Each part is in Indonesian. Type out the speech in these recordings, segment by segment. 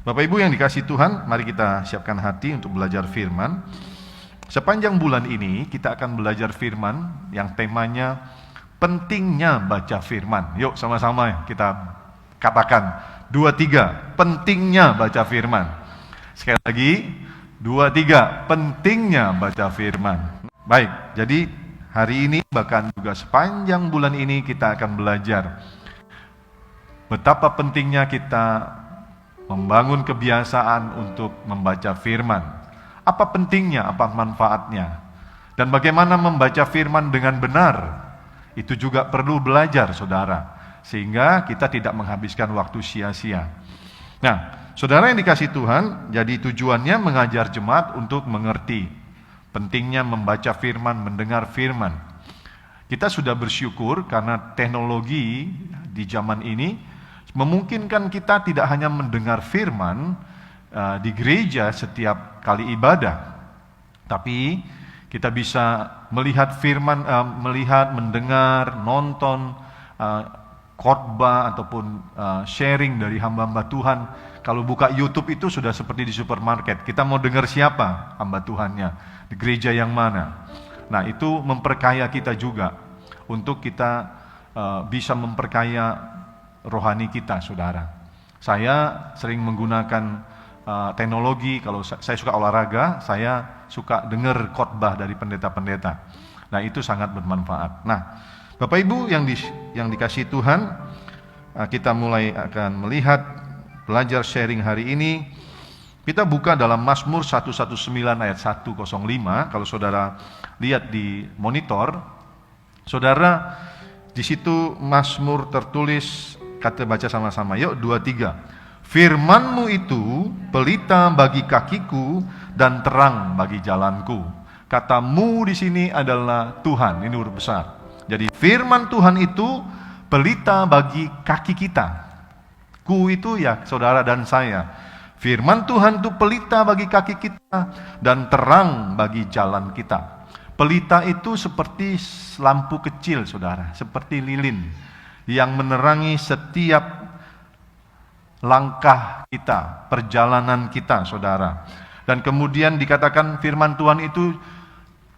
Bapak Ibu yang dikasihi Tuhan, mari kita siapkan hati untuk belajar firman. Sepanjang bulan ini kita akan belajar firman yang temanya pentingnya baca firman. Yuk sama-sama kita katakan 2, 3, pentingnya baca firman. Sekali lagi 2, 3, pentingnya baca firman. Baik, jadi hari ini bahkan juga sepanjang bulan ini kita akan belajar betapa pentingnya kita membangun kebiasaan untuk membaca firman. Apa pentingnya, apa manfaatnya, dan bagaimana membaca firman dengan benar. Itu juga perlu belajar, saudara, sehingga kita tidak menghabiskan waktu sia-sia. Nah, saudara yang dikasihi Tuhan, jadi tujuannya mengajar jemaat untuk mengerti pentingnya membaca firman, mendengar firman. Kita sudah bersyukur karena teknologi di zaman ini memungkinkan kita tidak hanya mendengar firman di gereja setiap kali ibadah, tapi kita bisa melihat firman, mendengar, nonton khotbah ataupun sharing dari hamba-hamba Tuhan. Kalau buka YouTube itu sudah seperti di supermarket. Kita mau dengar siapa hamba Tuhannya, di gereja yang mana. Nah, itu memperkaya kita juga untuk kita bisa memperkaya rohani kita, saudara. Saya sering menggunakan teknologi. Kalau saya suka olahraga, saya suka dengar khotbah dari pendeta-pendeta. Nah, itu sangat bermanfaat. Nah, Bapak Ibu yang dikasihi Tuhan, kita mulai akan melihat belajar sharing hari ini. Kita buka dalam Mazmur 119 ayat 105. Kalau saudara lihat di monitor, saudara, di situ Mazmur tertulis, kata baca sama-sama, yuk 2, 3. Firman-Mu itu pelita bagi kakiku dan terang bagi jalanku. Kata-Mu di sini adalah Tuhan, ini huruf besar. Jadi firman Tuhan itu pelita bagi kaki kita. Ku itu ya saudara dan saya. Firman Tuhan itu pelita bagi kaki kita dan terang bagi jalan kita. Pelita itu seperti lampu kecil, saudara, seperti lilin yang menerangi setiap langkah kita, perjalanan kita, saudara. Dan kemudian dikatakan firman Tuhan itu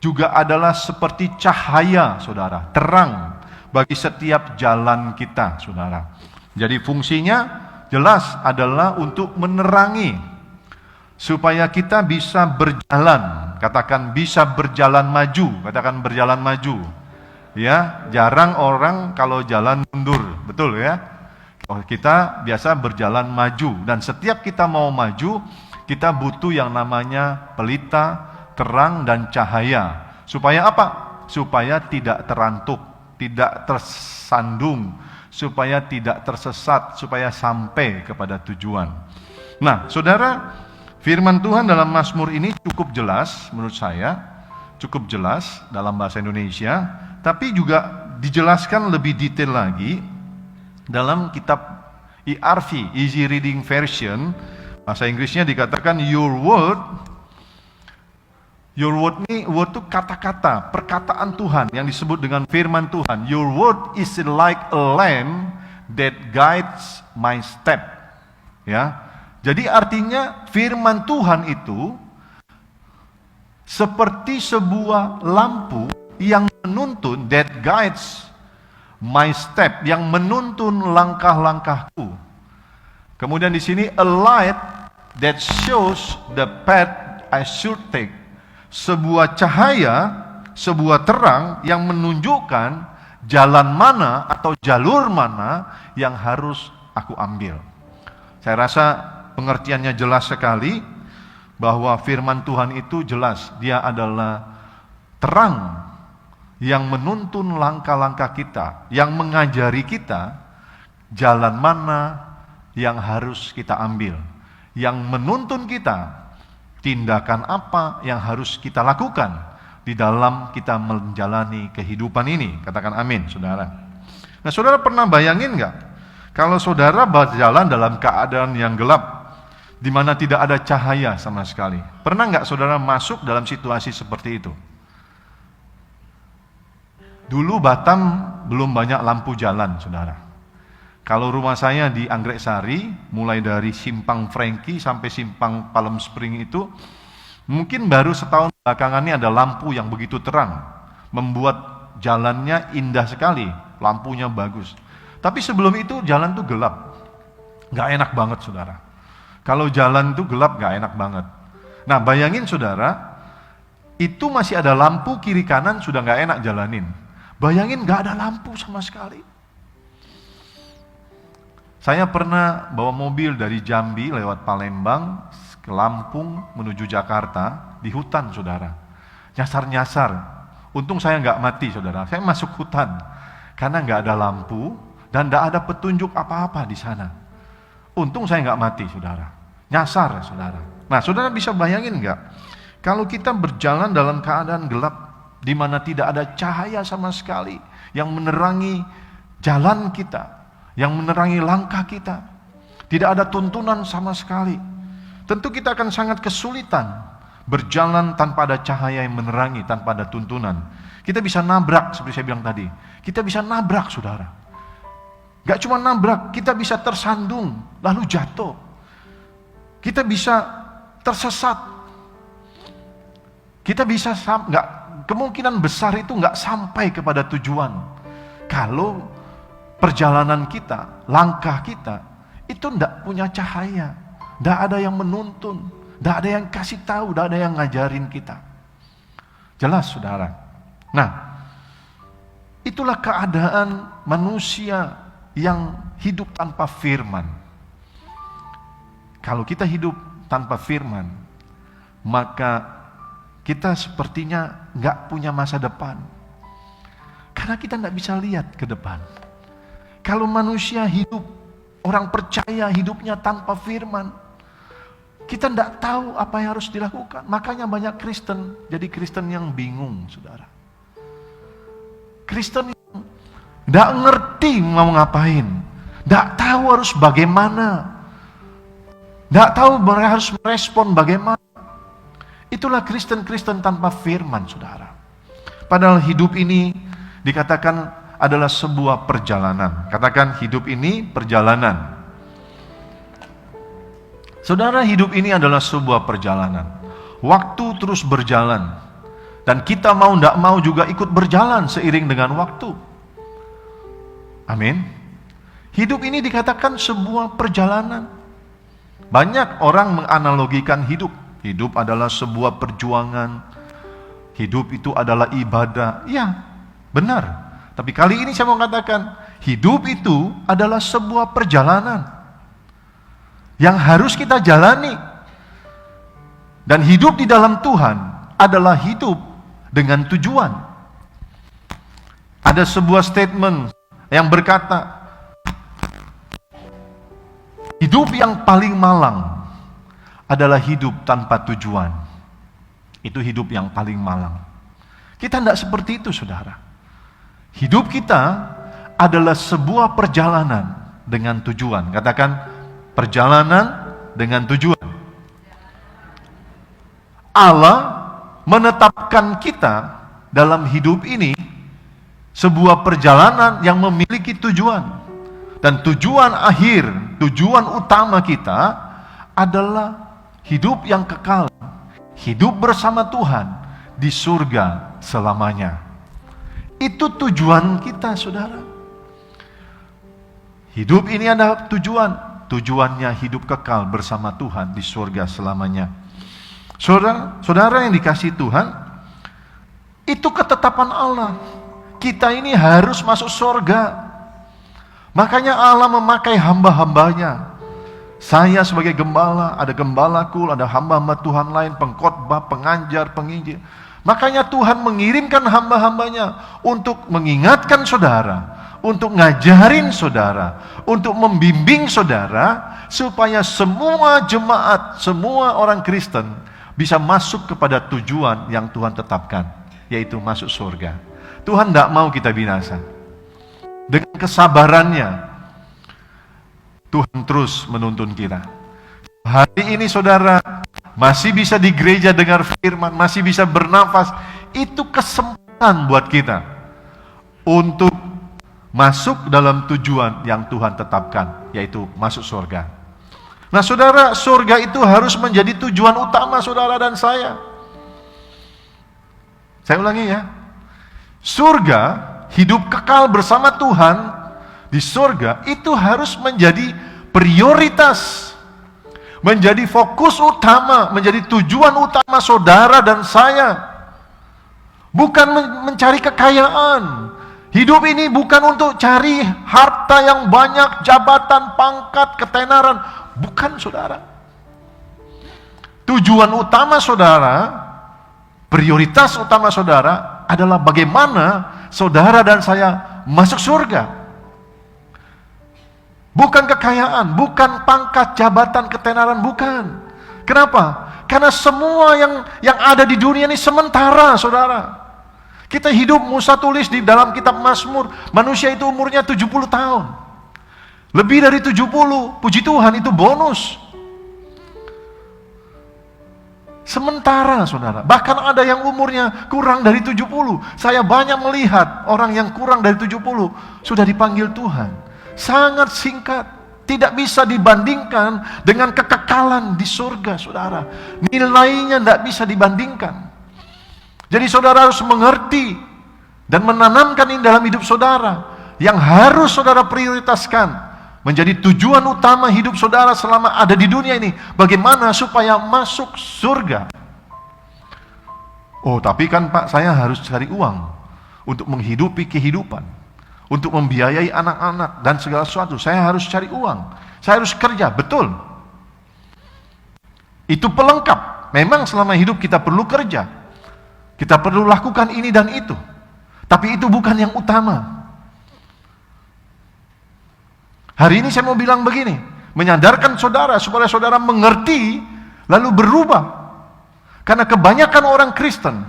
juga adalah seperti cahaya, saudara, terang bagi setiap jalan kita, saudara. Jadi fungsinya jelas adalah untuk menerangi supaya kita bisa berjalan. Katakan bisa berjalan maju, katakan berjalan maju. Ya, jarang orang kalau jalan mundur, betul ya? Kita biasa berjalan maju, dan setiap kita mau maju, kita butuh yang namanya pelita, terang dan cahaya. Supaya apa? Supaya tidak terantuk, tidak tersandung, supaya tidak tersesat, supaya sampai kepada tujuan. Nah, saudara, firman Tuhan dalam Mazmur ini cukup jelas menurut saya, cukup jelas dalam bahasa Indonesia, tapi juga dijelaskan lebih detail lagi dalam kitab ERV, Easy Reading Version. Bahasa Inggrisnya dikatakan your word ini, word itu kata-kata, perkataan Tuhan yang disebut dengan firman Tuhan. Your word is like a lamp that guides my step. Ya, jadi artinya firman Tuhan itu seperti sebuah lampu yang menuntun, that guides my step, yang menuntun langkah-langkahku. Kemudian di sini a light that shows the path I should take. sebuah cahaya, sebuah terang yang menunjukkan jalan mana atau jalur mana yang harus aku ambil. Saya rasa pengertiannya jelas sekali, bahwa firman Tuhan itu jelas, dia adalah terang yang menuntun langkah-langkah kita, yang mengajari kita jalan mana yang harus kita ambil, yang menuntun kita tindakan apa yang harus kita lakukan di dalam kita menjalani kehidupan ini. Katakan amin, saudara. Nah, saudara pernah bayangin nggak, kalau saudara berjalan dalam keadaan yang gelap, di mana tidak ada cahaya sama sekali? Pernah nggak saudara masuk dalam situasi seperti itu? Dulu Batam belum banyak lampu jalan, saudara. Kalau rumah saya di Anggrek Sari, mulai dari Simpang Franky sampai Simpang Palem Spring itu, mungkin baru setahun belakangan ini ada lampu yang begitu terang, membuat jalannya indah sekali, lampunya bagus. Tapi sebelum itu jalan tuh gelap, nggak enak banget, saudara. Kalau jalan tuh gelap, nggak enak banget. Nah, bayangin saudara, itu masih ada lampu kiri kanan, sudah nggak enak jalanin. Bayangin nggak ada lampu sama sekali. Saya pernah bawa mobil dari Jambi lewat Palembang ke Lampung menuju Jakarta di hutan, saudara. Nyasar-nyasar. Untung saya nggak mati, saudara. Saya masuk hutan karena nggak ada lampu dan nggak ada petunjuk apa-apa di sana. Untung saya nggak mati, saudara. Nyasar, saudara. Nah, saudara bisa bayangin nggak? Kalau kita berjalan dalam keadaan gelap, di mana tidak ada cahaya sama sekali yang menerangi jalan kita, yang menerangi langkah kita, tidak ada tuntunan sama sekali, tentu kita akan sangat kesulitan berjalan tanpa ada cahaya yang menerangi, tanpa ada tuntunan. Kita bisa nabrak, seperti saya bilang tadi. Kita bisa nabrak, saudara. Gak cuma nabrak, kita bisa tersandung, lalu jatuh. Kita bisa tersesat. Kita bisa, kemungkinan besar itu gak sampai kepada tujuan. Kalau perjalanan kita, langkah kita, itu tidak punya cahaya, tidak ada yang menuntun, tidak ada yang kasih tahu, tidak ada yang ngajarin kita. Jelas, saudara. Nah, itulah keadaan manusia yang hidup tanpa firman. Kalau kita hidup tanpa firman, maka kita sepertinya nggak punya masa depan. Karena kita nggak bisa lihat ke depan. Kalau manusia hidup, orang percaya hidupnya tanpa firman, kita tidak tahu apa yang harus dilakukan. Makanya banyak Kristen jadi Kristen yang bingung, saudara. Kristen yang tidak ngerti mau ngapain, tidak tahu harus bagaimana, tidak tahu mereka harus merespon bagaimana. Itulah Kristen-Kristen tanpa firman, saudara. Padahal hidup ini dikatakan adalah sebuah perjalanan. Katakan, hidup ini perjalanan. Saudara, hidup ini adalah sebuah perjalanan. Waktu terus berjalan. Dan kita mau tidak mau juga ikut berjalan seiring dengan waktu. Amin. Hidup ini dikatakan sebuah perjalanan. Banyak orang menganalogikan hidup. Hidup adalah sebuah perjuangan. Hidup itu adalah ibadah. Ya, benar. Tapi kali ini saya mau katakan, hidup itu adalah sebuah perjalanan yang harus kita jalani. Dan hidup di dalam Tuhan adalah hidup dengan tujuan. Ada sebuah statement yang berkata, hidup yang paling malang adalah hidup tanpa tujuan. Itu hidup yang paling malang. Kita tidak seperti itu, saudara. Hidup kita adalah sebuah perjalanan dengan tujuan. Katakan, perjalanan dengan tujuan. Allah menetapkan kita dalam hidup ini sebuah perjalanan yang memiliki tujuan. Dan tujuan akhir, tujuan utama kita adalah hidup yang kekal. Hidup bersama Tuhan di surga selamanya. Itu tujuan kita, saudara. Hidup ini ada tujuan. Tujuannya hidup kekal bersama Tuhan di surga selamanya. Saudara yang dikasihi Tuhan, itu ketetapan Allah. Kita ini harus masuk surga. Makanya Allah memakai hamba-hambanya. Saya sebagai gembala, ada gembalaku, ada hamba-hamba Tuhan lain, pengkhotbah, pengajar, penginjil. Makanya Tuhan mengirimkan hamba-hambanya untuk mengingatkan saudara, untuk ngajarin saudara, untuk membimbing saudara, supaya semua jemaat, semua orang Kristen bisa masuk kepada tujuan yang Tuhan tetapkan, yaitu masuk surga. Tuhan tidak mau kita binasa. Dengan kesabarannya, Tuhan terus menuntun kita. Hari ini saudara masih bisa di gereja dengar firman, masih bisa bernafas. Itu kesempatan buat kita untuk masuk dalam tujuan yang Tuhan tetapkan, yaitu masuk surga. Nah saudara, surga itu harus menjadi tujuan utama saudara dan saya. Saya ulangi ya. Surga, hidup kekal bersama Tuhan di surga, itu harus menjadi prioritas, menjadi fokus utama, menjadi tujuan utama saudara dan saya. Bukan mencari kekayaan. Hidup ini bukan untuk cari harta yang banyak, jabatan, pangkat, ketenaran. Bukan saudara. Tujuan utama saudara, prioritas utama saudara adalah bagaimana saudara dan saya masuk surga. Bukan kekayaan, bukan pangkat, jabatan, ketenaran, bukan. Kenapa? Karena semua yang ada di dunia ini sementara, saudara. Kita hidup, Musa tulis di dalam kitab Mazmur, manusia itu umurnya 70 tahun. Lebih dari 70, puji Tuhan, itu bonus. Sementara, saudara. Bahkan ada yang umurnya kurang dari 70. Saya banyak melihat orang yang kurang dari 70 sudah dipanggil Tuhan. Sangat singkat, tidak bisa dibandingkan dengan kekekalan di surga, saudara. Nilainya tidak bisa dibandingkan. Jadi saudara harus mengerti dan menanamkan ini dalam hidup saudara. Yang harus saudara prioritaskan menjadi tujuan utama hidup saudara selama ada di dunia ini. Bagaimana supaya masuk surga? Oh tapi kan Pak, saya harus cari uang untuk menghidupi kehidupan, untuk membiayai anak-anak dan segala sesuatu. Saya harus cari uang, saya harus kerja, betul. Itu pelengkap. Memang selama hidup kita perlu kerja, kita perlu lakukan ini dan itu. Tapi itu bukan yang utama. Hari ini saya mau bilang begini, menyadarkan saudara supaya saudara mengerti lalu berubah. Karena kebanyakan orang Kristen,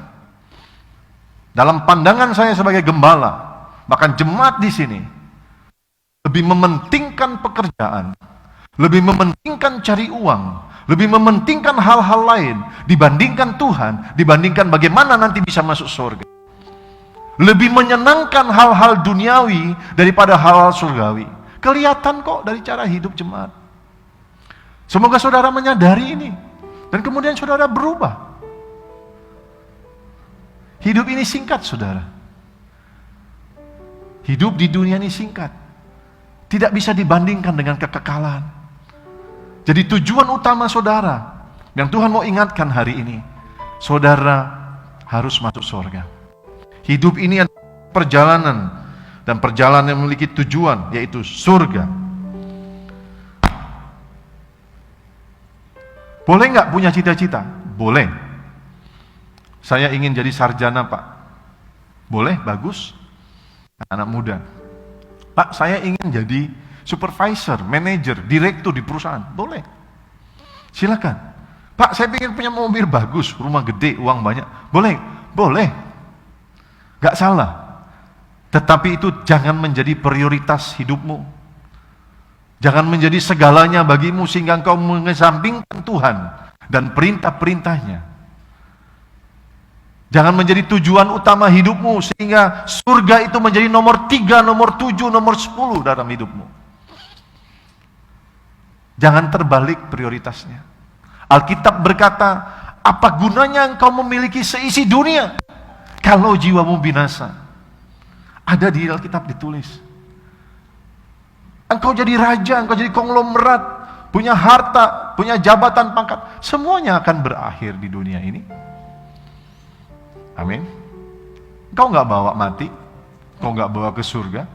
dalam pandangan saya sebagai gembala, bahkan jemaat di sini, lebih mementingkan pekerjaan, lebih mementingkan cari uang, lebih mementingkan hal-hal lain dibandingkan Tuhan, dibandingkan bagaimana nanti bisa masuk surga. Lebih menyenangkan hal-hal duniawi daripada hal-hal surgawi. Kelihatan kok dari cara hidup jemaat. Semoga saudara menyadari ini dan kemudian saudara berubah. Hidup ini singkat, saudara. Hidup di dunia ini singkat. Tidak bisa dibandingkan dengan kekekalan. Jadi tujuan utama saudara yang Tuhan mau ingatkan hari ini, saudara harus masuk surga. Hidup ini adalah perjalanan, dan perjalanan yang memiliki tujuan, yaitu surga. Boleh nggak punya cita-cita? Boleh. Saya ingin jadi sarjana, Pak. Boleh, bagus. Anak muda. Pak, saya ingin jadi supervisor, manajer, direktur di perusahaan. Boleh. Silakan. Pak, saya ingin punya mobil bagus, rumah gede, uang banyak. Boleh. Boleh. Gak salah. Tetapi itu jangan menjadi prioritas hidupmu. Jangan menjadi segalanya bagimu sehingga engkau mengesampingkan Tuhan dan perintah-perintahnya. Jangan menjadi tujuan utama hidupmu sehingga surga itu menjadi nomor 3, nomor 7, nomor 10 dalam hidupmu. Jangan terbalik prioritasnya. Alkitab berkata, apa gunanya engkau memiliki seisi dunia kalau jiwamu binasa? Ada di Alkitab ditulis. Engkau jadi raja, engkau jadi konglomerat, punya harta, punya jabatan pangkat, semuanya akan berakhir di dunia ini. Amin. Kau nggak bawa mati, kau nggak bawa ke surga.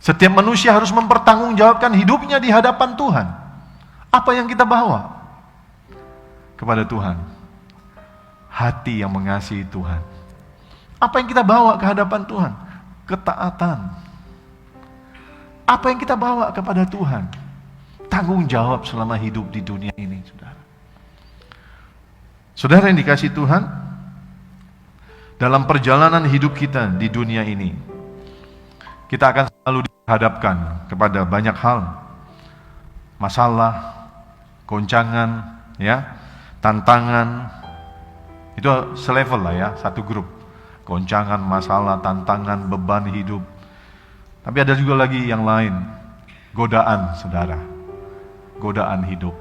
Setiap manusia harus mempertanggungjawabkan hidupnya di hadapan Tuhan. Apa yang kita bawa kepada Tuhan? Hati yang mengasihi Tuhan. Apa yang kita bawa ke hadapan Tuhan? Ketaatan. Apa yang kita bawa kepada Tuhan? Tanggung jawab selama hidup di dunia ini, saudara. Saudara yang dikasihi Tuhan, dalam perjalanan hidup kita di dunia ini, kita akan selalu dihadapkan kepada banyak hal. Masalah, goncangan, ya, tantangan. Itu selevel lah ya, satu grup. Goncangan, masalah, tantangan, beban hidup. Tapi ada juga lagi yang lain, godaan, saudara. Godaan hidup.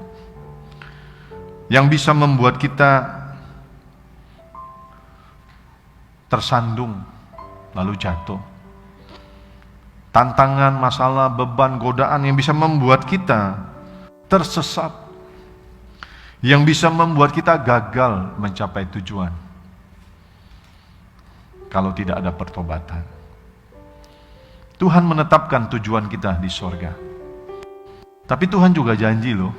Yang bisa membuat kita tersandung, lalu jatuh. Tantangan, masalah, beban, godaan yang bisa membuat kita tersesat. Yang bisa membuat kita gagal mencapai tujuan. Kalau tidak ada pertobatan. Tuhan menetapkan tujuan kita di sorga. Tapi Tuhan juga janji loh.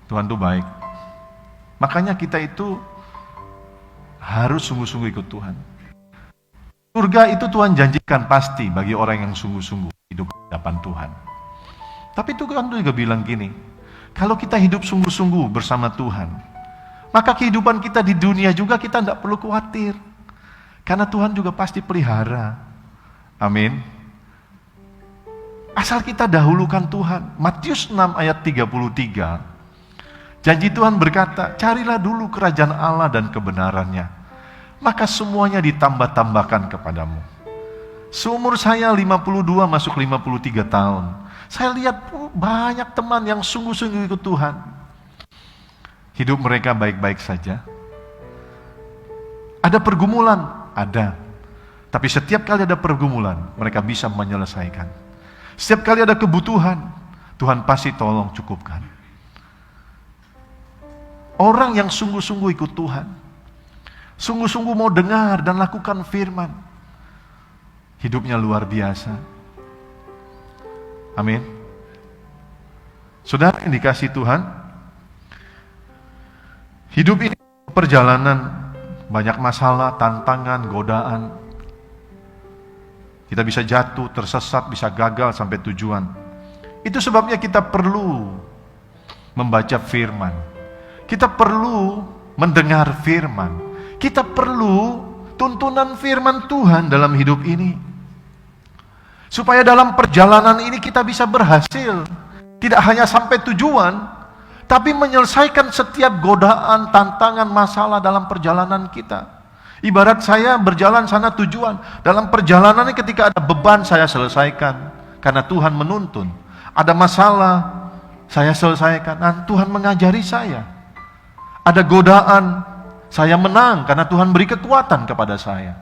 Tuhan itu baik. Makanya kita itu harus sungguh-sungguh ikut Tuhan. Surga itu Tuhan janjikan pasti bagi orang yang sungguh-sungguh hidup di hadapan Tuhan. Tapi Tuhan juga bilang gini, kalau kita hidup sungguh-sungguh bersama Tuhan, maka kehidupan kita di dunia juga kita tidak perlu khawatir. Karena Tuhan juga pasti pelihara. Amin. Asal kita dahulukan Tuhan. Matius 6 ayat 33. Janji Tuhan berkata, carilah dulu kerajaan Allah dan kebenarannya, maka semuanya ditambah-tambahkan kepadamu. Seumur saya 52 masuk 53 tahun, saya lihat banyak teman yang sungguh-sungguh ikut Tuhan. Hidup mereka baik-baik saja. Ada pergumulan? Ada. Tapi setiap kali ada pergumulan, mereka bisa menyelesaikan. Setiap kali ada kebutuhan, Tuhan pasti tolong cukupkan. Orang yang sungguh-sungguh ikut Tuhan, sungguh-sungguh mau dengar dan lakukan firman, hidupnya luar biasa. Amin. Saudara yang dikasihi Tuhan, hidup ini perjalanan, banyak masalah, tantangan, godaan. Kita bisa jatuh, tersesat, bisa gagal sampai tujuan. Itu sebabnya kita perlu membaca firman. Kita perlu mendengar firman. Kita perlu tuntunan firman Tuhan dalam hidup ini. Supaya dalam perjalanan ini kita bisa berhasil. Tidak hanya sampai tujuan, tapi menyelesaikan setiap godaan, tantangan, masalah dalam perjalanan kita. Ibarat saya berjalan sana tujuan. Dalam perjalanan ini ketika ada beban saya selesaikan. Karena Tuhan menuntun. Ada masalah saya selesaikan. Nah, Tuhan mengajari saya. Ada godaan saya menang karena Tuhan beri kekuatan kepada saya.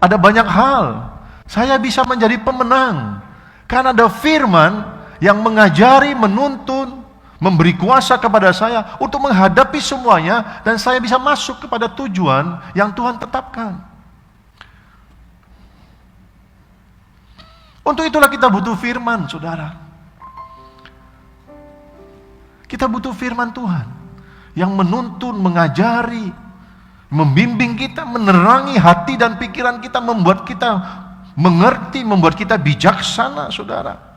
Ada banyak hal saya bisa menjadi pemenang. Karena ada firman yang mengajari, menuntun, memberi kuasa kepada saya untuk menghadapi semuanya dan saya bisa masuk kepada tujuan yang Tuhan tetapkan. Untuk itulah kita butuh firman, saudara. Kita butuh firman Tuhan yang menuntun, mengajari, membimbing kita, menerangi hati dan pikiran kita, membuat kita mengerti, membuat kita bijaksana, saudara.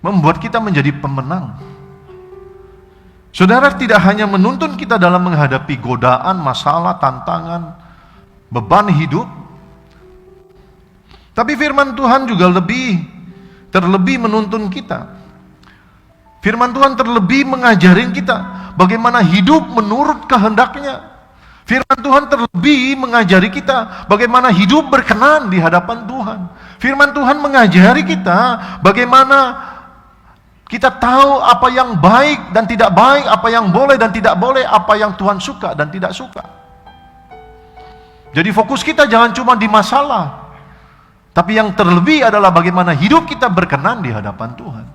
Membuat kita menjadi pemenang. Saudara, tidak hanya menuntun kita dalam menghadapi godaan, masalah, tantangan, beban hidup, tapi firman Tuhan juga terlebih menuntun kita. Firman Tuhan terlebih mengajarin kita bagaimana hidup menurut kehendaknya. Firman Tuhan terlebih mengajari kita bagaimana hidup berkenan di hadapan Tuhan. Firman Tuhan mengajari kita bagaimana kita tahu apa yang baik dan tidak baik, apa yang boleh dan tidak boleh, apa yang Tuhan suka dan tidak suka. Jadi fokus kita jangan cuma di masalah, Tapi yang terlebih adalah bagaimana hidup kita berkenan di hadapan Tuhan.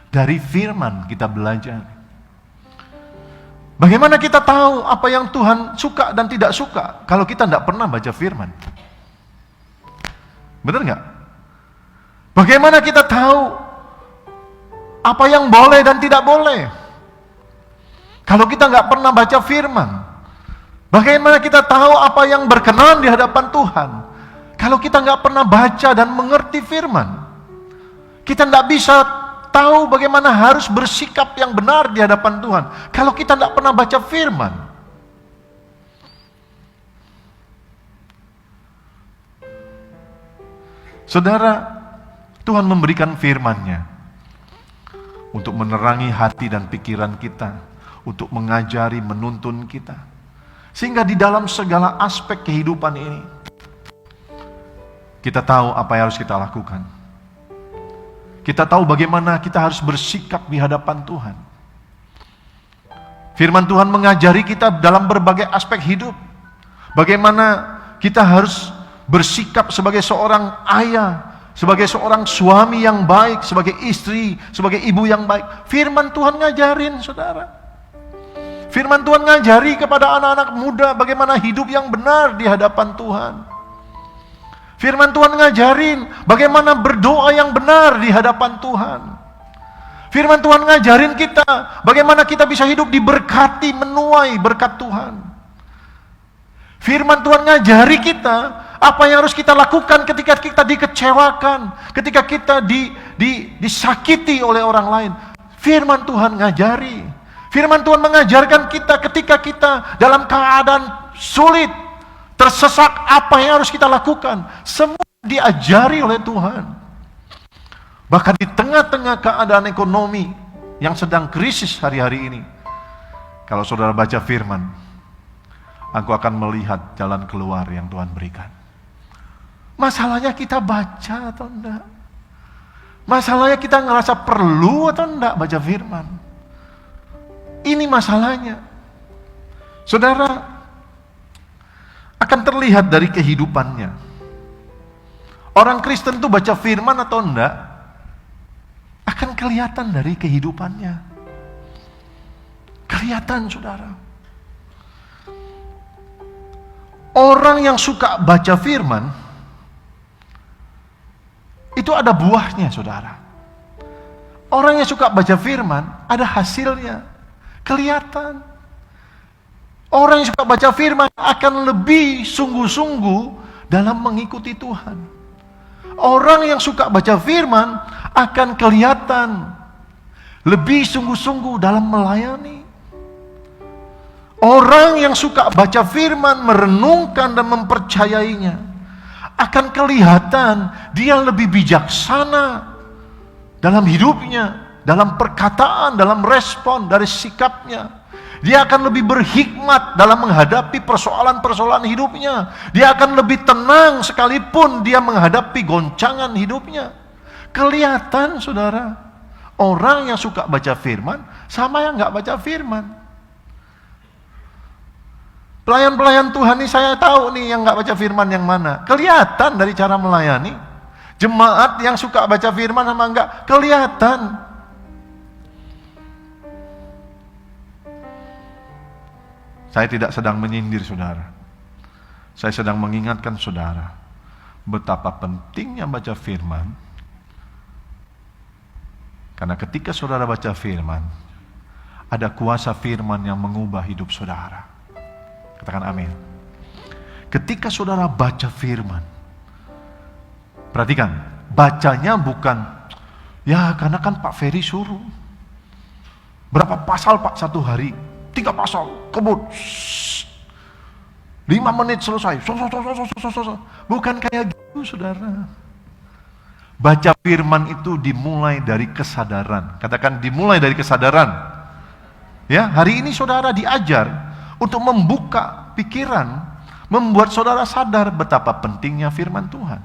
Dari firman kita belajar. Bagaimana kita tahu apa yang Tuhan suka dan tidak suka kalau kita tidak pernah baca firman? Benar nggak? Bagaimana kita tahu apa yang boleh dan tidak boleh kalau kita nggak pernah baca firman? Bagaimana kita tahu apa yang berkenan di hadapan Tuhan kalau kita nggak pernah baca dan mengerti firman? Kita nggak bisa tahu bagaimana harus bersikap yang benar di hadapan Tuhan kalau kita tidak pernah baca firman. Saudara, Tuhan memberikan firman-Nya untuk menerangi hati dan pikiran kita, untuk mengajari, menuntun kita, sehingga di dalam segala aspek kehidupan ini kita tahu apa yang harus kita lakukan. Kita tahu bagaimana kita harus bersikap di hadapan Tuhan. Firman Tuhan mengajari kita dalam berbagai aspek hidup. Bagaimana kita harus bersikap sebagai seorang ayah, sebagai seorang suami yang baik, sebagai istri, sebagai ibu yang baik. Firman Tuhan ngajarin, saudara. Firman Tuhan ngajari kepada anak-anak muda bagaimana hidup yang benar di hadapan Tuhan. Firman Tuhan ngajarin bagaimana berdoa yang benar di hadapan Tuhan. Firman Tuhan ngajarin kita bagaimana kita bisa hidup diberkati, menuai berkat Tuhan. Firman Tuhan ngajari kita apa yang harus kita lakukan ketika kita dikecewakan, ketika kita disakiti oleh orang lain. Firman Tuhan ngajari. Firman Tuhan mengajarkan kita ketika kita dalam keadaan sulit, tersesat, apa yang harus kita lakukan. Semua diajari oleh Tuhan. Bahkan di tengah-tengah keadaan ekonomi yang sedang krisis hari-hari ini, kalau saudara baca firman, aku akan melihat jalan keluar yang Tuhan berikan. Masalahnya kita baca atau enggak? Masalahnya kita ngerasa perlu atau enggak baca firman? Ini masalahnya. Saudara, akan terlihat dari kehidupannya. Orang Kristen itu baca firman atau enggak, akan kelihatan dari kehidupannya. Kelihatan, saudara. Orang yang suka baca firman, itu ada buahnya, saudara. Orang yang suka baca firman, ada hasilnya. Kelihatan. Orang yang suka baca firman akan lebih sungguh-sungguh dalam mengikuti Tuhan. Orang yang suka baca firman akan kelihatan lebih sungguh-sungguh dalam melayani. Orang yang suka baca firman, merenungkan dan mempercayainya, akan kelihatan dia lebih bijaksana dalam hidupnya, dalam perkataan, dalam respon dari sikapnya. Dia akan lebih berhikmat dalam menghadapi persoalan-persoalan hidupnya. Dia akan lebih tenang sekalipun dia menghadapi goncangan hidupnya. Kelihatan, saudara, orang yang suka baca firman sama yang nggak baca firman. Pelayan-pelayan Tuhan ini saya tahu nih yang nggak baca firman yang mana. Kelihatan dari cara melayani. Jemaat yang suka baca firman sama enggak, kelihatan. Saya tidak sedang menyindir saudara. Saya sedang mengingatkan saudara betapa pentingnya baca firman. Karena ketika saudara baca firman, ada kuasa firman yang mengubah hidup saudara. Katakan amin. Ketika saudara baca firman, perhatikan, bacanya bukan, ya karena kan Pak Ferry suruh. Berapa pasal Pak satu hari? 3 pasal, kebut. 5 menit selesai. Bukan kayak gitu, saudara. Baca firman itu dimulai dari kesadaran. Katakan dimulai dari kesadaran. Ya, hari ini saudara diajar untuk membuka pikiran, membuat saudara sadar betapa pentingnya firman Tuhan.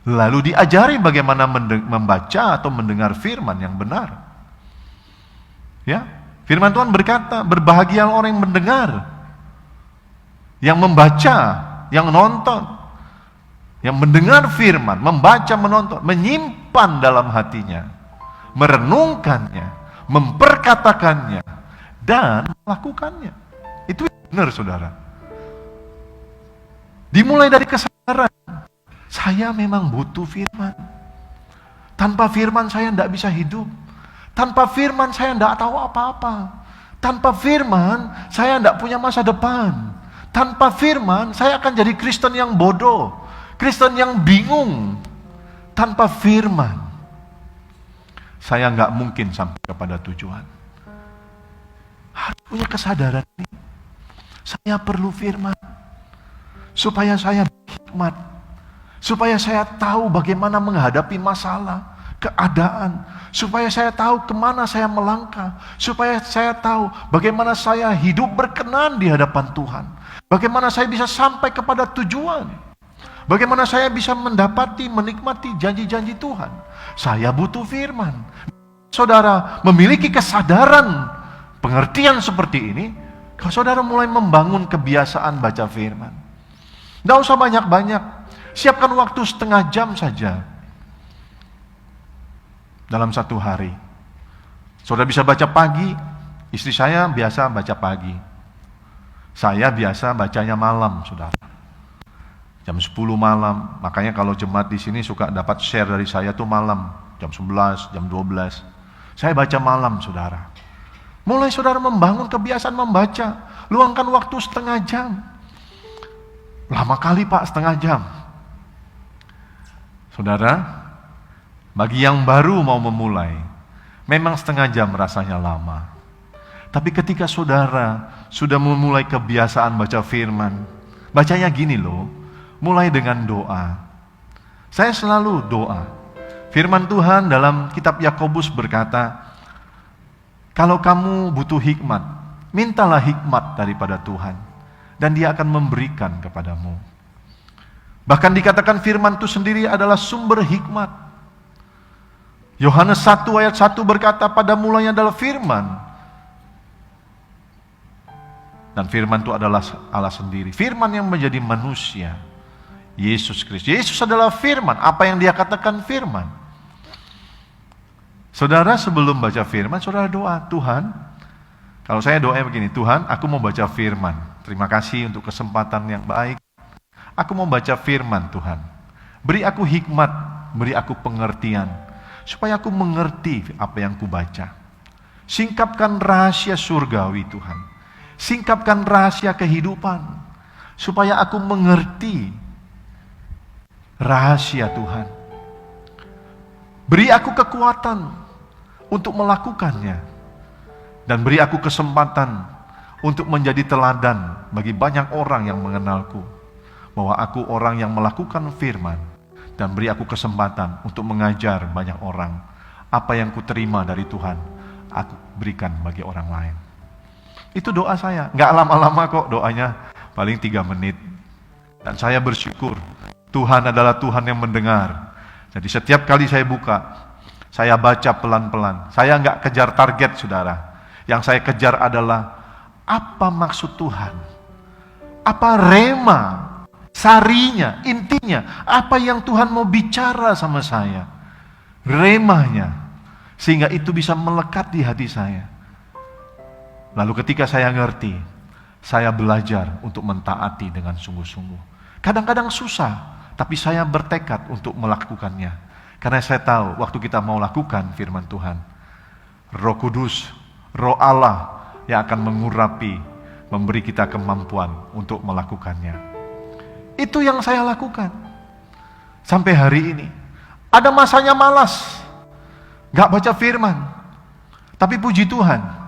Lalu diajari bagaimana membaca atau mendengar firman yang benar. Ya, firman Tuhan berkata, berbahagia orang yang mendengar, yang membaca, yang nonton. yang mendengar firman, membaca, menonton, menyimpan dalam hatinya, merenungkannya, memperkatakannya, dan melakukannya. Itu benar, saudara. Dimulai dari kesadaran, saya memang butuh firman. Tanpa firman saya tidak bisa hidup. Tanpa firman saya tidak tahu apa-apa. Tanpa firman saya tidak punya masa depan. Tanpa firman saya akan jadi Kristen yang bodoh, Kristen yang bingung. Tanpa firman saya nggak mungkin sampai kepada tujuan. Harus punya kesadaran ini. Saya perlu firman supaya saya berhikmat, supaya saya tahu bagaimana menghadapi masalah, keadaan, supaya saya tahu kemana saya melangkah, supaya saya tahu bagaimana saya hidup berkenan di hadapan Tuhan, bagaimana saya bisa sampai kepada tujuan, bagaimana saya bisa mendapati, menikmati janji-janji Tuhan. Saya butuh firman. Saudara memiliki kesadaran, pengertian seperti ini, kalau saudara mulai membangun kebiasaan baca firman. Tidak usah banyak-banyak, siapkan waktu setengah jam saja dalam satu hari. Saudara bisa baca pagi, istri saya biasa baca pagi. Saya biasa bacanya malam, saudara. Jam 10 malam, makanya kalau jemaat di sini suka dapat share dari saya tuh malam, jam 11, jam 12. Saya baca malam, saudara. Mulai saudara membangun kebiasaan membaca, luangkan waktu setengah jam. Lama kali Pak, setengah jam. Saudara, bagi yang baru mau memulai, memang setengah jam rasanya lama. Tapi ketika saudara sudah memulai kebiasaan baca firman, bacanya gini loh, mulai dengan doa. Saya selalu doa. Firman Tuhan dalam kitab Yakobus berkata, kalau kamu butuh hikmat, mintalah hikmat daripada Tuhan, dan Dia akan memberikan kepadamu. Bahkan dikatakan firman itu sendiri adalah sumber hikmat. Yohanes 1 ayat 1 berkata, pada mulanya adalah firman, dan firman itu adalah Allah sendiri. Firman yang menjadi manusia, Yesus Kristus. Yesus adalah firman. Apa yang Dia katakan firman. Saudara sebelum baca firman, saudara doa, Tuhan, kalau saya doa begini, Tuhan, aku mau baca firman. Terima kasih untuk kesempatan yang baik. Aku mau baca firman, Tuhan. Beri aku hikmat, beri aku pengertian, supaya aku mengerti apa yang ku baca. Singkapkan rahasia surgawi, Tuhan. Singkapkan rahasia kehidupan, supaya aku mengerti rahasia Tuhan. Beri aku kekuatan untuk melakukannya, dan beri aku kesempatan untuk menjadi teladan bagi banyak orang yang mengenalku, bahwa aku orang yang melakukan firman, dan beri aku kesempatan untuk mengajar banyak orang. Apa yang kuterima dari Tuhan, aku berikan bagi orang lain. Itu doa saya, nggak lama-lama kok doanya, paling 3 menit. Dan saya bersyukur, Tuhan adalah Tuhan yang mendengar. Jadi setiap kali saya buka, saya baca pelan-pelan. Saya nggak kejar target, saudara. Yang saya kejar adalah, apa maksud Tuhan? Apa rema, sarinya, intinya, apa yang Tuhan mau bicara sama saya? Remanya, sehingga itu bisa melekat di hati saya. Lalu ketika saya ngerti, saya belajar untuk mentaati dengan sungguh-sungguh. Kadang-kadang susah, tapi saya bertekad untuk melakukannya. Karena saya tahu waktu kita mau lakukan firman Tuhan, Roh Kudus, Roh Allah yang akan mengurapi, memberi kita kemampuan untuk melakukannya. Itu yang saya lakukan sampai hari ini. Ada masanya malas, gak baca firman, tapi puji Tuhan,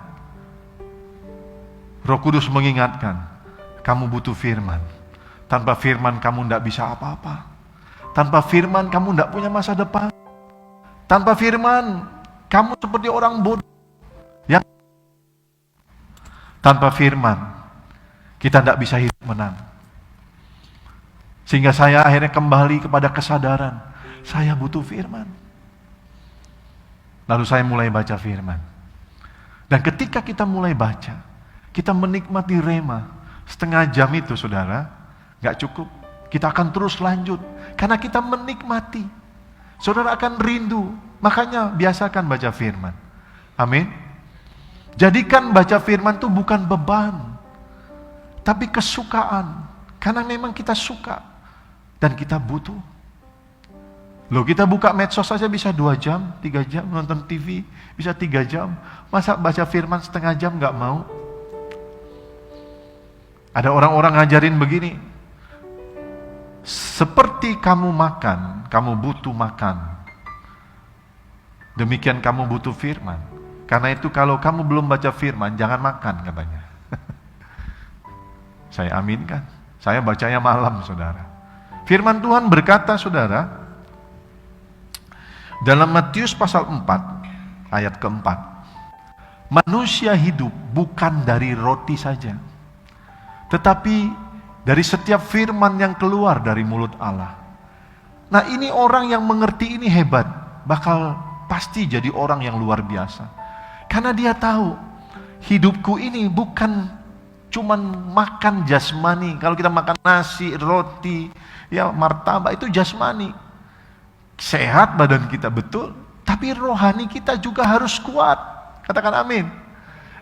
Roh Kudus mengingatkan, kamu butuh firman. Tanpa firman kamu tidak bisa apa-apa. Tanpa firman kamu tidak punya masa depan. Tanpa firman kamu seperti orang bodoh. Tanpa firman kita tidak bisa hidup menang. Sehingga saya akhirnya kembali kepada kesadaran, saya butuh firman. Lalu saya mulai baca firman. Dan ketika kita mulai baca, kita menikmati rema setengah jam itu, saudara, gak cukup. Kita akan terus lanjut karena kita menikmati. Saudara akan rindu, makanya biasakan baca firman. Amin. Jadikan baca firman itu bukan beban, tapi kesukaan. Karena memang kita suka dan kita butuh. Loh, kita buka medsos saja bisa 2 jam, 3 jam, nonton TV bisa 3 jam. Masa baca firman setengah jam gak mau? Ada orang-orang ngajarin begini, seperti kamu makan, kamu butuh makan. Demikian kamu butuh firman. Karena itu kalau kamu belum baca firman, jangan makan katanya. Saya aminkan. Saya bacanya malam, saudara. Firman Tuhan berkata, saudara, dalam Matius pasal 4, ayat keempat, manusia hidup bukan dari roti saja, tetapi dari setiap firman yang keluar dari mulut Allah. Nah, ini orang yang mengerti ini hebat, bakal pasti jadi orang yang luar biasa. Karena dia tahu, hidupku ini bukan cuman makan jasmani. Kalau kita makan nasi, roti, ya martabak itu jasmani. Sehat badan kita betul, tapi rohani kita juga harus kuat. Katakan amin.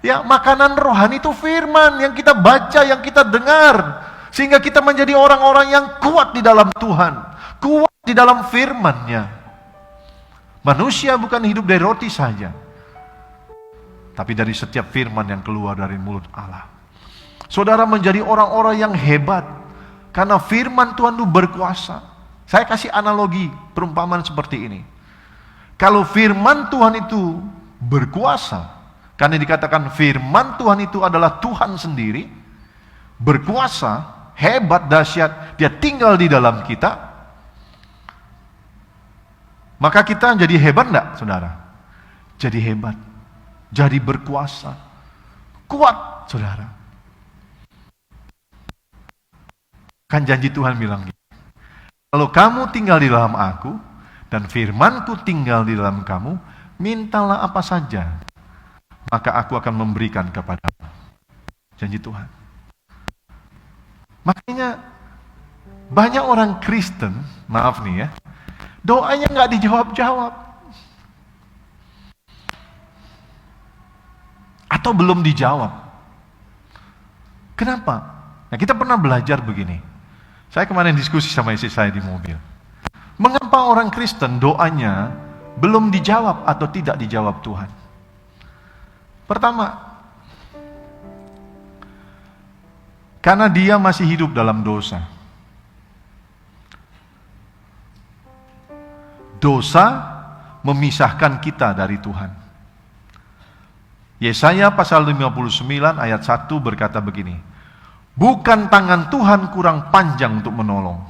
Ya, makanan rohani itu firman yang kita baca, yang kita dengar, sehingga kita menjadi orang-orang yang kuat di dalam Tuhan, kuat di dalam firman-Nya. Manusia bukan hidup dari roti saja, tapi dari setiap firman yang keluar dari mulut Allah. Saudara menjadi orang-orang yang hebat karena firman Tuhan itu berkuasa. Saya kasih analogi perumpamaan seperti ini. Kalau firman Tuhan itu berkuasa, karena dikatakan firman Tuhan itu adalah Tuhan sendiri, berkuasa, hebat, dahsyat, dia tinggal di dalam kita, maka kita jadi hebat enggak, saudara? Jadi hebat, jadi berkuasa, kuat, saudara. Kan janji Tuhan bilang gitu. Kalau kamu tinggal di dalam aku, dan firmanku tinggal di dalam kamu, mintalah apa saja, maka aku akan memberikan kepadamu. Janji Tuhan. Makanya, banyak orang Kristen, maaf nih ya, doanya nggak dijawab-jawab. Atau belum dijawab. Kenapa? Nah, kita pernah belajar begini. Saya kemarin diskusi sama istri saya di mobil. Mengapa orang Kristen doanya belum dijawab atau tidak dijawab Tuhan? Pertama, karena dia masih hidup dalam dosa. Dosa memisahkan kita dari Tuhan. Yesaya pasal 59 ayat 1 berkata begini, bukan tangan Tuhan kurang panjang untuk menolong,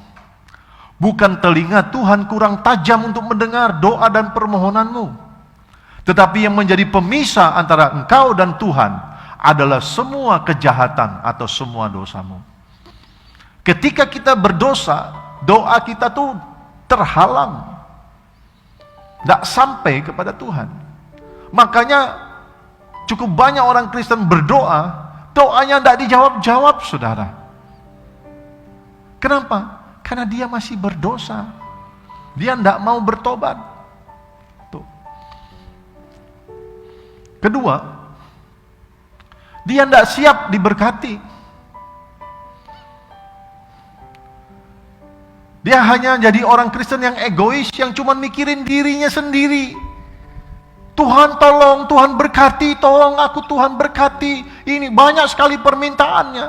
bukan telinga Tuhan kurang tajam untuk mendengar doa dan permohonanmu, tetapi yang menjadi pemisah antara engkau dan Tuhan adalah semua kejahatan atau semua dosamu. Ketika kita berdosa, doa kita tuh terhalang, tidak sampai kepada Tuhan. Makanya cukup banyak orang Kristen berdoa, doanya tidak dijawab-jawab, saudara. Kenapa? Karena dia masih berdosa. Dia tidak mau bertobat. Tuh. Kedua, dia tidak siap diberkati. Dia hanya jadi orang Kristen yang egois, yang cuma mikirin dirinya sendiri. Tuhan tolong, Tuhan berkati, tolong aku Tuhan berkati. Ini banyak sekali permintaannya.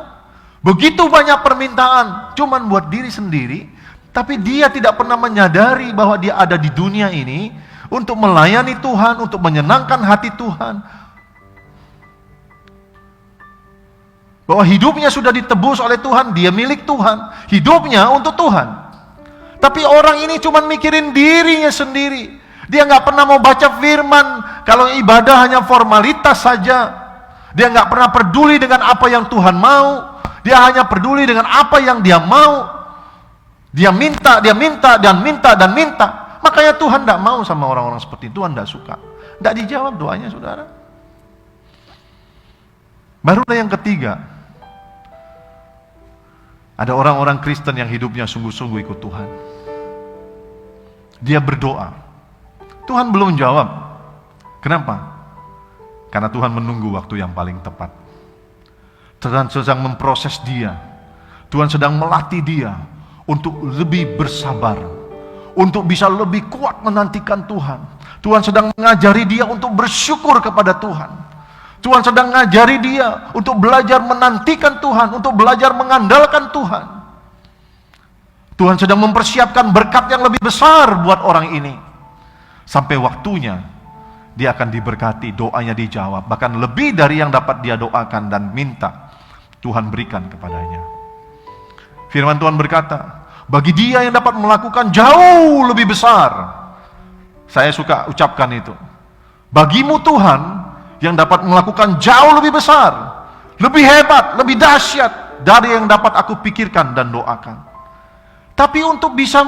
Begitu banyak permintaan, cuman buat diri sendiri. Tapi dia tidak pernah menyadari bahwa dia ada di dunia ini untuk melayani Tuhan, untuk menyenangkan hati Tuhan. Bahwa hidupnya sudah ditebus oleh Tuhan, dia milik Tuhan. Hidupnya untuk Tuhan. Tapi orang ini cuman mikirin dirinya sendiri. Dia nggak pernah mau baca firman. Kalau ibadah hanya formalitas saja. Dia nggak pernah peduli dengan apa yang Tuhan mau. Dia hanya peduli dengan apa yang dia mau. Dia minta, dan minta, dan minta. Makanya Tuhan nggak mau sama orang-orang seperti itu. Tuhan nggak suka. Nggak dijawab doanya, saudara. Barulah yang ketiga. Ada orang-orang Kristen yang hidupnya sungguh-sungguh ikut Tuhan. Dia berdoa. Tuhan belum jawab. Kenapa? Karena Tuhan menunggu waktu yang paling tepat. Tuhan sedang memproses dia. Tuhan sedang melatih dia untuk lebih bersabar, untuk bisa lebih kuat menantikan Tuhan. Tuhan sedang mengajari dia untuk bersyukur kepada Tuhan. Tuhan sedang mengajari dia untuk belajar menantikan Tuhan, untuk belajar mengandalkan Tuhan. Tuhan sedang mempersiapkan berkat yang lebih besar buat orang ini. Sampai waktunya dia akan diberkati, doanya dijawab. Bahkan lebih dari yang dapat dia doakan dan minta, Tuhan berikan kepadanya. Firman Tuhan berkata, bagi dia yang dapat melakukan jauh lebih besar. Saya suka ucapkan itu. Bagimu Tuhan yang dapat melakukan jauh lebih besar, lebih hebat, lebih dahsyat dari yang dapat aku pikirkan dan doakan. Tapi untuk bisa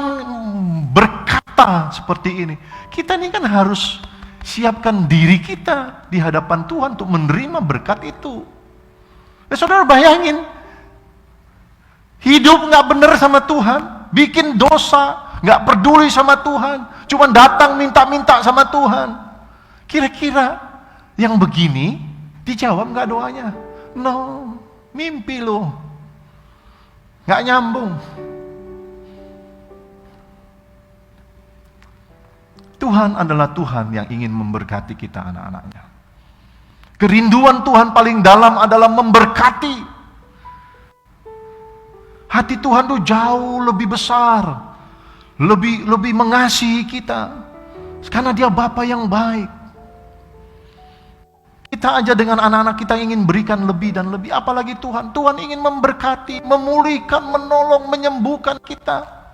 berkata seperti ini, kita ini kan harus siapkan diri kita di hadapan Tuhan untuk menerima berkat itu. Ya, saudara bayangin, hidup gak benar sama Tuhan, bikin dosa, gak peduli sama Tuhan, cuma datang minta-minta sama Tuhan. Kira-kira yang begini dijawab gak doanya? No, mimpi loh, gak nyambung. Tuhan adalah Tuhan yang ingin memberkati kita anak-anaknya. Kerinduan Tuhan paling dalam adalah memberkati. Hati Tuhan itu jauh lebih besar, lebih mengasihi kita, karena Dia Bapa yang baik. Kita aja dengan anak-anak kita ingin berikan lebih dan lebih, apalagi Tuhan. Tuhan ingin memberkati, memulihkan, menolong, menyembuhkan kita.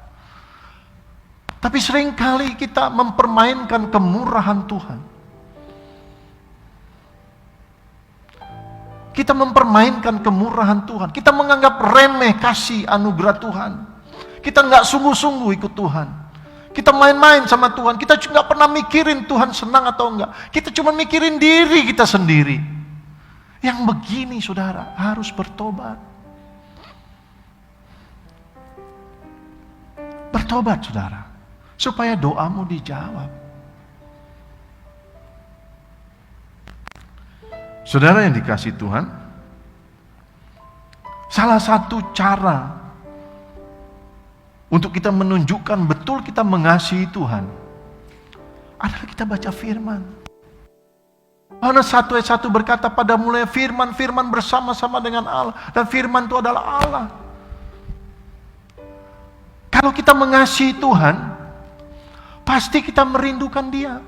Tapi seringkali kita mempermainkan kemurahan Tuhan. Kita mempermainkan kemurahan Tuhan. Kita menganggap remeh kasih anugerah Tuhan. Kita nggak sungguh-sungguh ikut Tuhan. Kita main-main sama Tuhan. Kita nggak pernah mikirin Tuhan senang atau enggak. Kita cuma mikirin diri kita sendiri. Yang begini saudara harus bertobat. Bertobat saudara, supaya doamu dijawab. Saudara yang dikasihi Tuhan, salah satu cara untuk kita menunjukkan betul kita mengasihi Tuhan adalah kita baca firman. Yohanes 1 ayat 1 berkata, pada mulai firman bersama-sama dengan Allah, dan firman itu adalah Allah. Kalau kita mengasihi Tuhan, pasti kita merindukan Dia.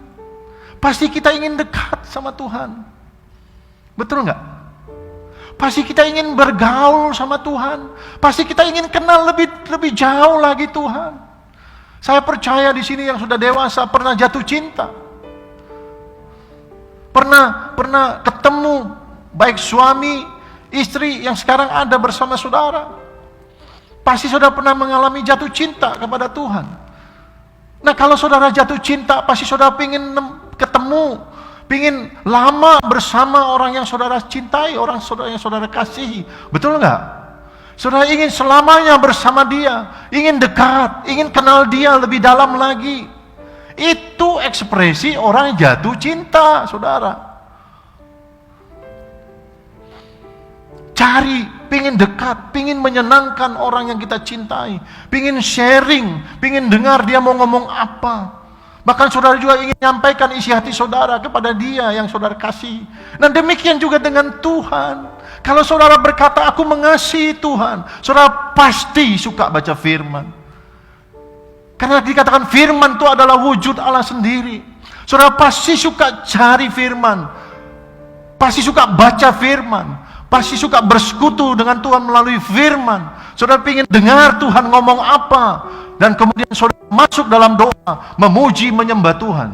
Pasti kita ingin dekat sama Tuhan. Betul nggak? Pasti kita ingin bergaul sama Tuhan. Pasti kita ingin kenal lebih jauh lagi Tuhan. Saya percaya di sini yang sudah dewasa pernah jatuh cinta. Pernah ketemu baik suami, istri yang sekarang ada bersama saudara. Pasti saudara pernah mengalami jatuh cinta kepada Tuhan. Nah, kalau saudara jatuh cinta, pasti saudara ingin ketemu, ingin lama bersama orang yang saudara cintai, orang yang saudara kasihi. Betul nggak? Saudara ingin selamanya bersama Dia, ingin dekat, ingin kenal Dia lebih dalam lagi. Itu ekspresi orang jatuh cinta, saudara. Cari, pingin dekat, pingin menyenangkan orang yang kita cintai, pingin sharing, pingin dengar dia mau ngomong apa. Bahkan saudara juga ingin menyampaikan isi hati saudara kepada Dia yang saudara kasih. Dan demikian juga dengan Tuhan. Kalau saudara berkata, aku mengasihi Tuhan, saudara pasti suka baca firman. Karena dikatakan firman itu adalah wujud Allah sendiri. Saudara pasti suka cari firman, pasti suka baca firman, pasti suka bersekutu dengan Tuhan melalui firman. Saudara ingin dengar Tuhan ngomong apa, dan kemudian saudara masuk dalam doa, memuji, menyembah Tuhan.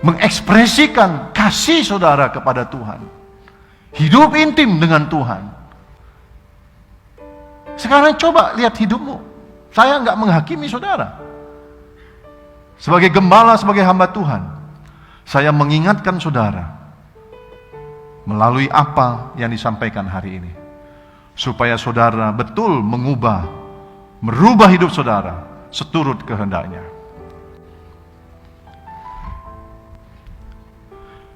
Mengekspresikan kasih saudara kepada Tuhan. Hidup intim dengan Tuhan. Sekarang coba lihat hidupmu. Saya nggak menghakimi saudara. Sebagai gembala, sebagai hamba Tuhan, saya mengingatkan saudara, melalui apa yang disampaikan hari ini. Supaya saudara betul merubah hidup saudara seturut kehendaknya.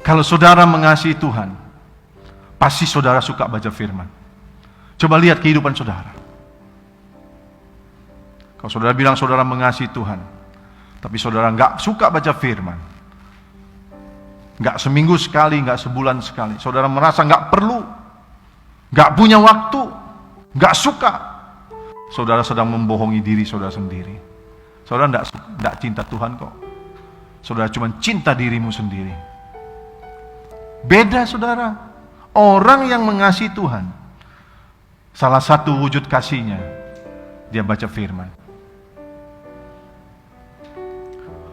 Kalau saudara mengasihi Tuhan, pasti saudara suka baca firman. Coba lihat kehidupan saudara. Kalau saudara bilang saudara mengasihi Tuhan, tapi saudara nggak suka baca firman, nggak seminggu sekali, nggak sebulan sekali, saudara merasa nggak perlu, nggak punya waktu, nggak suka, saudara sedang membohongi diri saudara sendiri. Saudara nggak cinta Tuhan kok. Saudara cuma cinta dirimu sendiri. Beda saudara. Orang yang mengasihi Tuhan, salah satu wujud kasihnya, dia baca firman.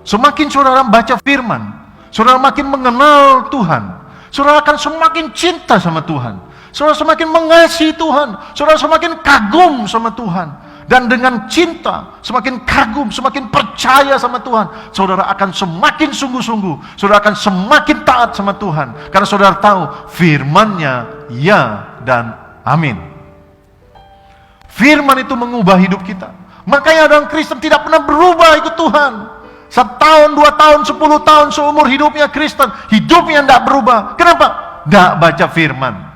Semakin saudara baca firman, saudara makin mengenal Tuhan. Saudara akan semakin cinta sama Tuhan. Saudara semakin mengasihi Tuhan. Saudara semakin kagum sama Tuhan. Dan dengan cinta, semakin kagum, semakin percaya sama Tuhan, saudara akan semakin sungguh-sungguh. Saudara akan semakin taat sama Tuhan. Karena saudara tahu firman-Nya ya dan amin. Firman itu mengubah hidup kita. Makanya orang Kristen tidak pernah berubah ikut Tuhan. 1 tahun, 2 tahun, 10 tahun seumur hidupnya Kristen, hidupnya tidak berubah. Kenapa? Tidak baca firman.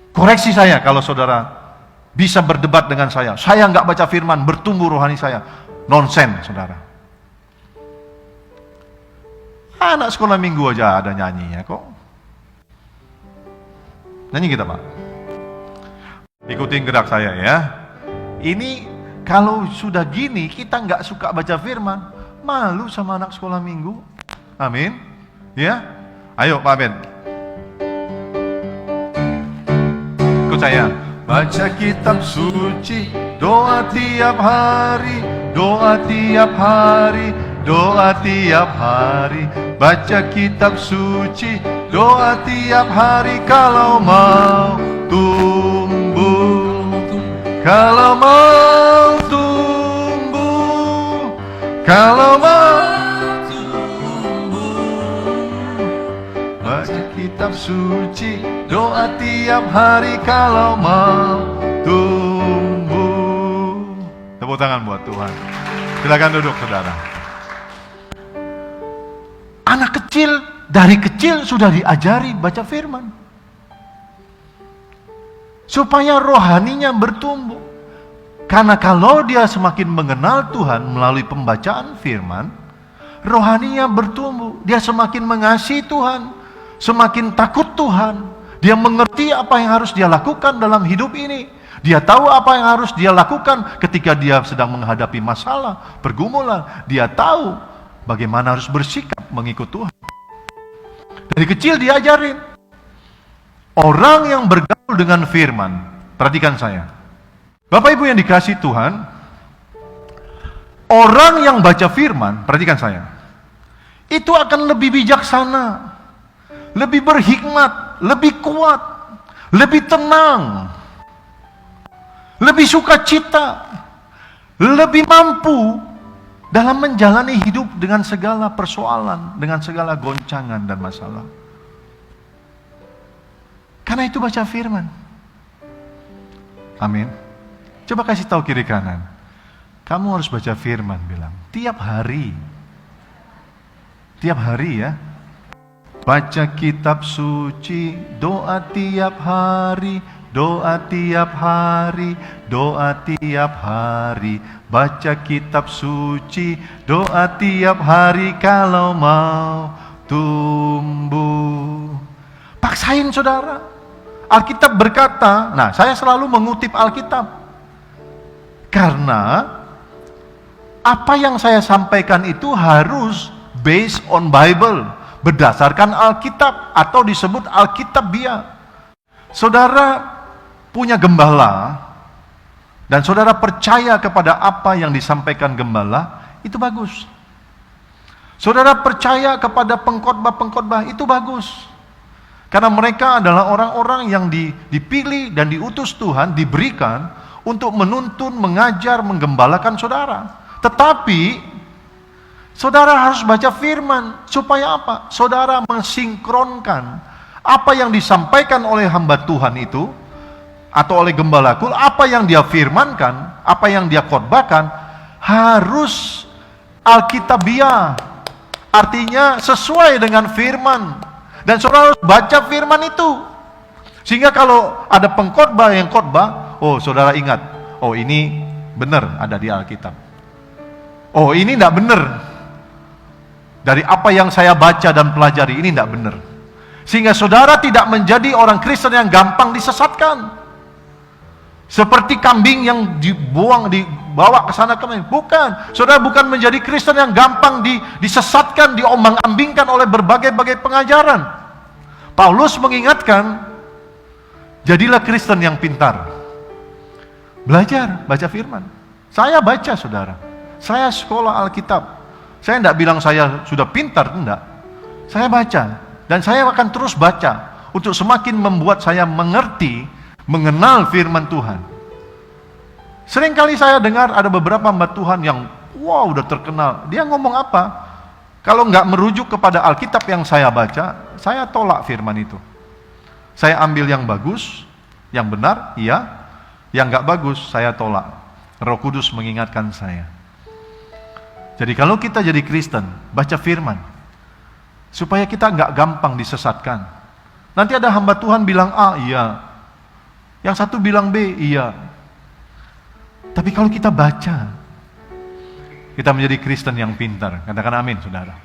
Koreksi saya kalau saudara bisa berdebat dengan saya nggak baca firman, bertumbuh rohani saya. Nonsen saudara. Anak sekolah minggu aja ada nyanyinya kok. Nyanyi kita Pak. Ikutin gerak saya ya. Ini kalau sudah gini kita nggak suka baca firman, malu sama anak sekolah minggu. Amin. Ya. Ayo Pak Ben. Ikut saya. Baca kitab suci, doa tiap hari, doa tiap hari, doa tiap hari. Baca kitab suci, doa tiap hari kalau mau tumbuh. Kalau mau tumbuh, kalau mau baca kitab suci, doa tiap hari kalau mau tumbuh. Tepuk tangan buat Tuhan. Silakan duduk saudara. Anak kecil dari kecil sudah diajari baca firman, supaya rohaninya bertumbuh. Karena kalau dia semakin mengenal Tuhan melalui pembacaan firman, rohaninya bertumbuh. Dia semakin mengasihi Tuhan, semakin takut Tuhan. Dia mengerti apa yang harus dia lakukan dalam hidup ini. Dia tahu apa yang harus dia lakukan ketika dia sedang menghadapi masalah, pergumulan. Dia tahu bagaimana harus bersikap mengikut Tuhan. Dari kecil diajarin. Orang yang bergaul dengan firman, perhatikan saya. Bapak Ibu yang dikasihi Tuhan, orang yang baca firman, perhatikan saya, itu akan lebih bijaksana, lebih berhikmat, lebih kuat, lebih tenang, lebih sukacita, lebih mampu dalam menjalani hidup dengan segala persoalan, dengan segala goncangan dan masalah. Karena itu baca firman. Amin. Coba kasih tahu kiri kanan. Kamu harus baca firman, bilang. Tiap hari. Tiap hari ya. Baca kitab suci, doa tiap hari, doa tiap hari, doa tiap hari. Baca kitab suci, doa tiap hari kalau mau tumbuh. Paksain saudara. Alkitab berkata, nah saya selalu mengutip Alkitab. Karena apa yang saya sampaikan itu harus based on Bible, berdasarkan Alkitab atau disebut Alkitabiah. Saudara punya gembala dan saudara percaya kepada apa yang disampaikan gembala, itu bagus. Saudara percaya kepada pengkhotbah-pengkhotbah, itu bagus. Karena mereka adalah orang-orang yang dipilih dan diutus Tuhan, diberikan untuk menuntun, mengajar, menggembalakan saudara. Tetapi Saudara harus baca firman. Supaya apa? Saudara mensinkronkan apa yang disampaikan oleh hamba Tuhan itu, atau oleh gembalaku, apa yang dia firmankan, apa yang dia khotbahkan, harus alkitabiah. Artinya sesuai dengan firman. Dan saudara harus baca firman itu. Sehingga kalau ada pengkhotbah yang khotbah, oh saudara ingat, oh ini benar ada di Alkitab. Oh ini tidak benar. Dari apa yang saya baca dan pelajari, ini tidak benar. Sehingga saudara tidak menjadi orang Kristen yang gampang disesatkan. Seperti kambing yang dibawa ke sana kemari. Bukan. Saudara bukan menjadi Kristen yang gampang disesatkan, diombang-ambingkan oleh berbagai-bagai pengajaran. Paulus mengingatkan, jadilah Kristen yang pintar. Belajar, baca firman. Saya baca, saudara. Saya sekolah Alkitab. Saya tidak bilang saya sudah pintar, tidak. Saya baca, dan saya akan terus baca untuk semakin membuat saya mengerti, mengenal firman Tuhan. Seringkali saya dengar ada beberapa hamba Tuhan yang udah terkenal. Dia ngomong apa? Kalau nggak merujuk kepada Alkitab yang saya baca, saya tolak firman itu. Saya ambil yang bagus, yang benar, iya. Yang nggak bagus, saya tolak. Roh Kudus mengingatkan saya. Jadi kalau kita jadi Kristen, baca firman, supaya kita nggak gampang disesatkan. Nanti ada hamba Tuhan bilang A, iya. Yang satu bilang B, iya. Tapi kalau kita baca, kita menjadi Kristen yang pintar. Katakan amin, saudara.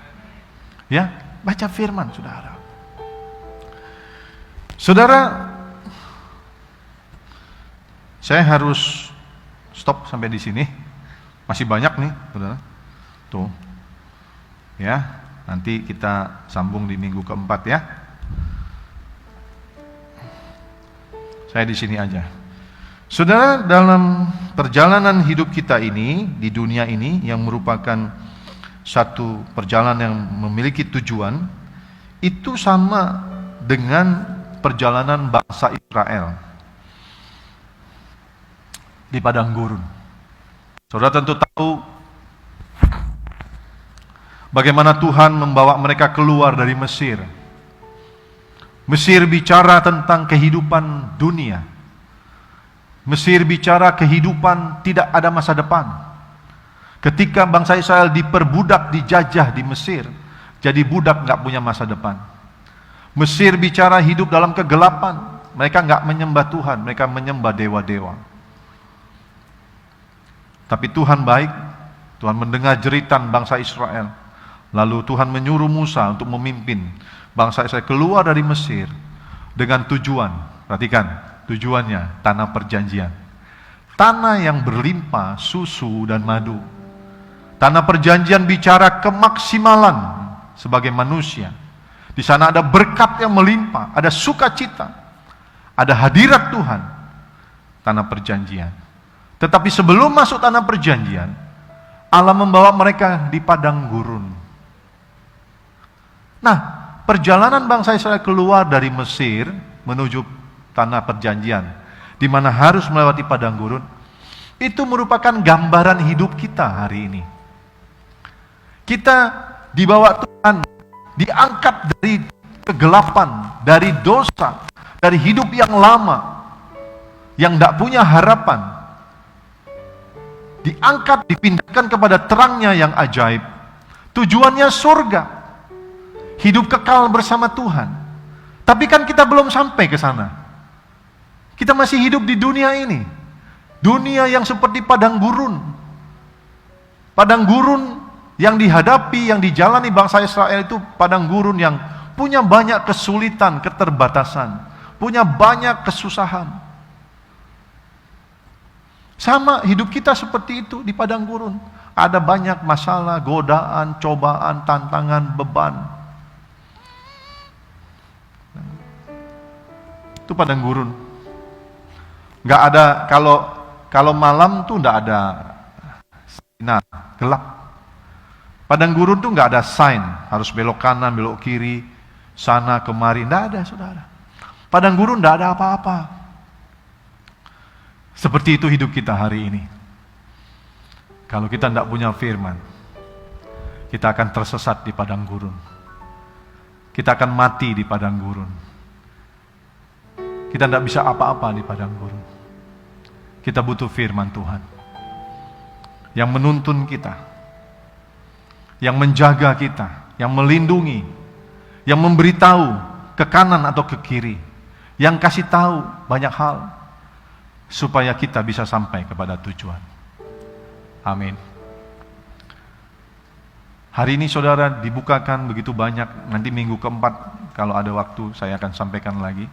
Ya, baca firman, saudara. Saudara, saya harus stop sampai di sini. Masih banyak nih, saudara. Tuh, ya, nanti kita sambung di minggu keempat ya. Saya di sini aja. Saudara, dalam perjalanan hidup kita ini, di dunia ini, yang merupakan satu perjalanan yang memiliki tujuan, itu sama dengan perjalanan bangsa Israel di padang gurun. Saudara tentu tahu bagaimana Tuhan membawa mereka keluar dari Mesir. Mesir bicara tentang kehidupan dunia. Mesir bicara kehidupan tidak ada masa depan. Ketika bangsa Israel diperbudak, dijajah di Mesir, jadi budak nggak punya masa depan. Mesir bicara hidup dalam kegelapan. Mereka nggak menyembah Tuhan, mereka menyembah dewa-dewa. Tapi Tuhan baik. Tuhan mendengar jeritan bangsa Israel. Lalu Tuhan menyuruh Musa untuk memimpin bangsa Israel keluar dari Mesir dengan tujuan. Perhatikan, tujuannya tanah perjanjian. Tanah yang berlimpah susu dan madu. Tanah perjanjian bicara kemaksimalan sebagai manusia. Di sana ada berkat yang melimpah, ada sukacita, ada hadirat Tuhan. Tanah perjanjian. Tetapi sebelum masuk tanah perjanjian, Allah membawa mereka di padang gurun. Nah, perjalanan bangsa Israel keluar dari Mesir menuju tanah perjanjian, di mana harus melewati padang gurun, itu merupakan gambaran hidup kita hari ini. Kita dibawa Tuhan, diangkat dari kegelapan, dari dosa, dari hidup yang lama, yang tidak punya harapan, diangkat, dipindahkan kepada terangnya yang ajaib. Tujuannya surga, hidup kekal bersama Tuhan. Tapi kan kita belum sampai ke sana. Kita masih hidup di dunia ini, dunia yang seperti padang gurun. Padang gurun yang dihadapi, yang dijalani bangsa Israel itu padang gurun yang punya banyak kesulitan, keterbatasan, punya banyak kesusahan. Sama hidup kita seperti itu di padang gurun. Ada banyak masalah, godaan, cobaan, tantangan, beban. Itu padang gurun. Nggak ada, kalau malam tuh nggak ada sinar, gelap. Padang gurun tuh nggak ada sign, harus belok kanan, belok kiri, sana kemari, nggak ada, saudara. Padang gurun nggak ada apa-apa. Seperti itu hidup kita hari ini. Kalau kita tidak punya firman, kita akan tersesat di padang gurun. Kita akan mati di padang gurun. Kita tidak bisa apa-apa di padang gurun. Kita butuh firman Tuhan yang menuntun kita, yang menjaga kita, yang melindungi, yang memberitahu ke kanan atau ke kiri, yang kasih tahu banyak hal supaya kita bisa sampai kepada tujuan. Amin. Hari ini saudara dibukakan begitu banyak, nanti minggu keempat kalau ada waktu saya akan sampaikan lagi.